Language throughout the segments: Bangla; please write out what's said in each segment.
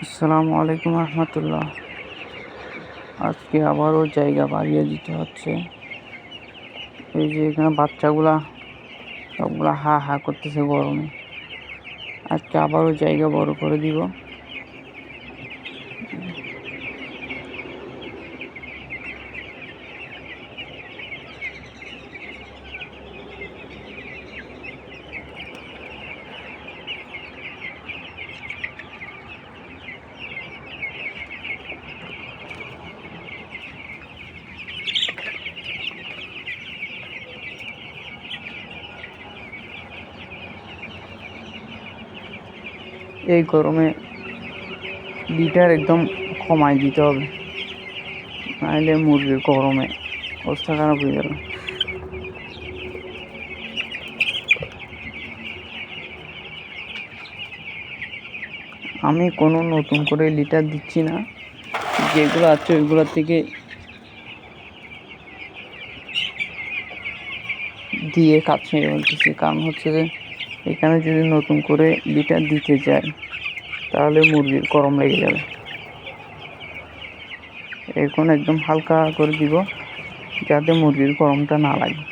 আসসালামু আলাইকুম রহমতুল্লাহ। আজকে আবারও জায়গা বাড়িয়ে দিতে হচ্ছে। এই যে এখানে বাচ্চাগুলা সবগুলা হা হা করতেছে গরমে। আজকে আবারও জায়গা বড় করে দিব। এই গরমে লিটার একদম কমাই দিতে হবে, নাহলে মুরগির গরমে অবস্থা খারাপ হয়ে যাবে। আমি কোনো নতুন করে লিটার দিচ্ছি না, যেগুলো আছে ওইগুলোর থেকে দিয়ে কাজ সেরে বলতেছি। কারণ হচ্ছে যে এখানে যদি নতুন করে লিটার দিতে যায় তাহলে মুরগির গরম লেগে যাবে। এখন একদম হালকা করে দিব যাতে মুরগির গরমটা না লাগে।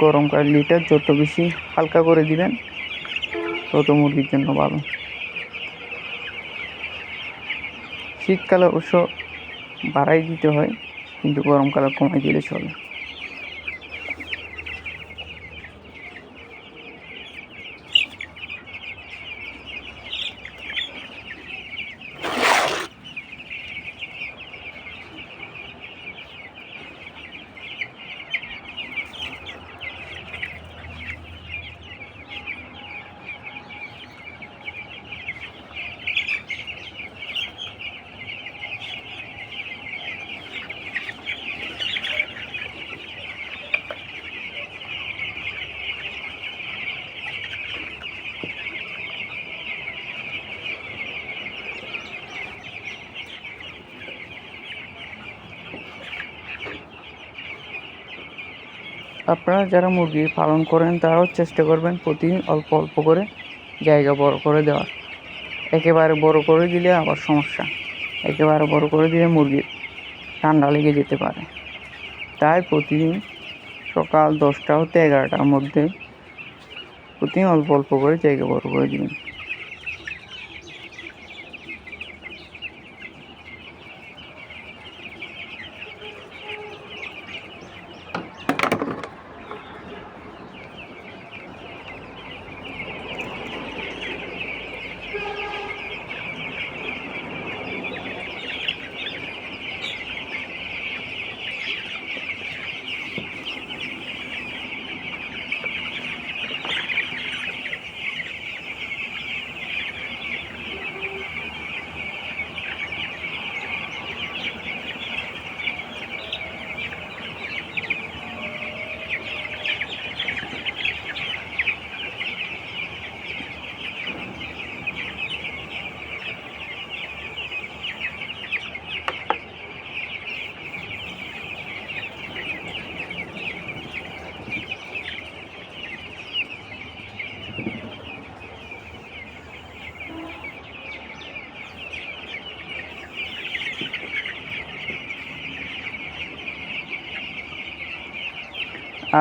গরমকাল লিটার যত বেশি হালকা করে দিবেন তত মুরগির জন্য ভালো। শীতকালে অবশ্য বাড়াই দিতে হয়, কিন্তু গরমকালে কমাই দিলে চলে। আপনারা যারা মুরগি পালন করেন তারাও চেষ্টা করবেন প্রতিদিন অল্প অল্প করে জায়গা বড় করে দেওয়ার। একেবারে বড় করে দিলে আবার সমস্যা, একেবারে বড় করে দিলে মুরগির ঠান্ডা লেগে যেতে পারে। তাই প্রতিদিন সকাল 10টা হতে 11টার মধ্যে প্রতিদিন অল্প অল্প করে জায়গা বড় করে দিবেন।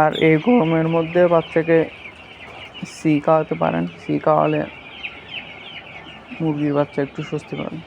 আর এই গরমের মধ্যে বাচ্চাকে সি খাওয়াতে পারেন। সি খাওয়ালে মুরগির বাচ্চা একটু স্বস্তি পাবে।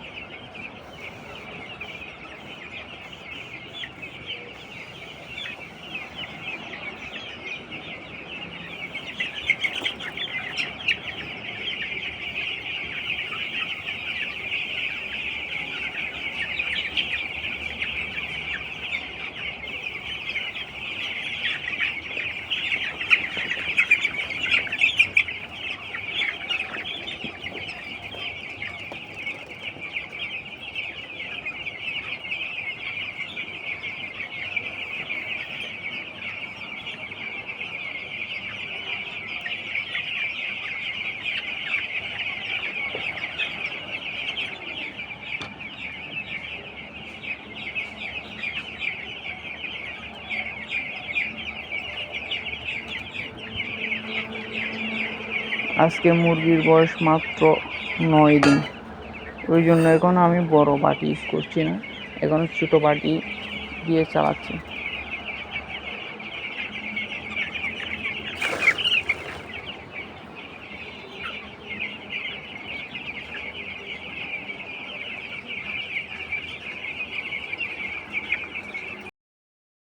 আজকে মুরগির বয়স মাত্র 9 দিন। ওই জন্য এখন আমি বড় বাটি ইউজ করছি না, এখন ছোটো বাটি দিয়ে চালাচ্ছি।